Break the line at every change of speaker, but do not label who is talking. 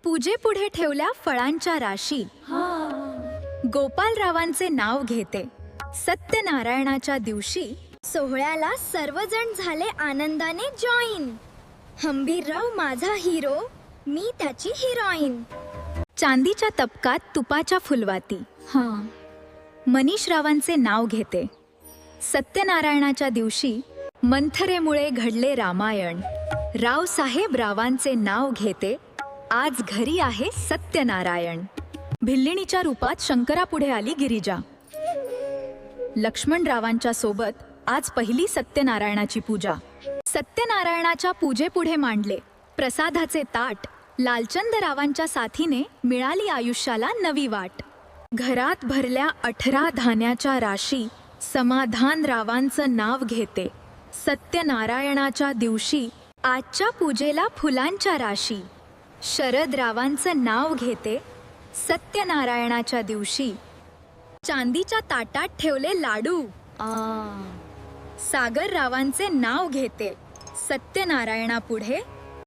पूजेपुढे ठेवल्या फळांच्या राशी. गोपालरावांचे नाव घेते. सत्यनारायणाच्या दिवशी
सोहळ्याला सर्वजण झाले आनंदाने जॉईन. हंबीरराव माझा हिरो, मी त्याची हिरोईन.
चांदीच्या तपकात तुपाच्या फुलवाती. मनीषरावांचे नाव घेते. सत्यनारायणाच्या दिवशी मंथरेमुळे घडले रामायण. रावसाहेब रावांचे नाव घेते. आज घरी आहे सत्यनारायण. भिल्लिणीच्या रूपात शंकरापुढे आली गिरिजा. लक्ष्मणरावांच्या सोबत आज पहिली सत्यनारायणाची पूजा. सत्यनारायणाच्या पूजेपुढे मांडले प्रसादाचे ताट. लालचंदरावांच्या साथीने मिळाली आयुष्याला नवी वाट. घरात भरल्या 18 धान्याच्या राशी. समाधान रावांचं नाव घेते. सत्यनारायणाच्या दिवशी आजच्या पूजेला फुलांच्या राशी. शरद रावांचं नाव घेते. सत्यनारायणाच्या दिवशी चांदीच्या ताटात ठेवले लाडू. सागर रावांचे नाव घेते. सत्यनारायणापुढे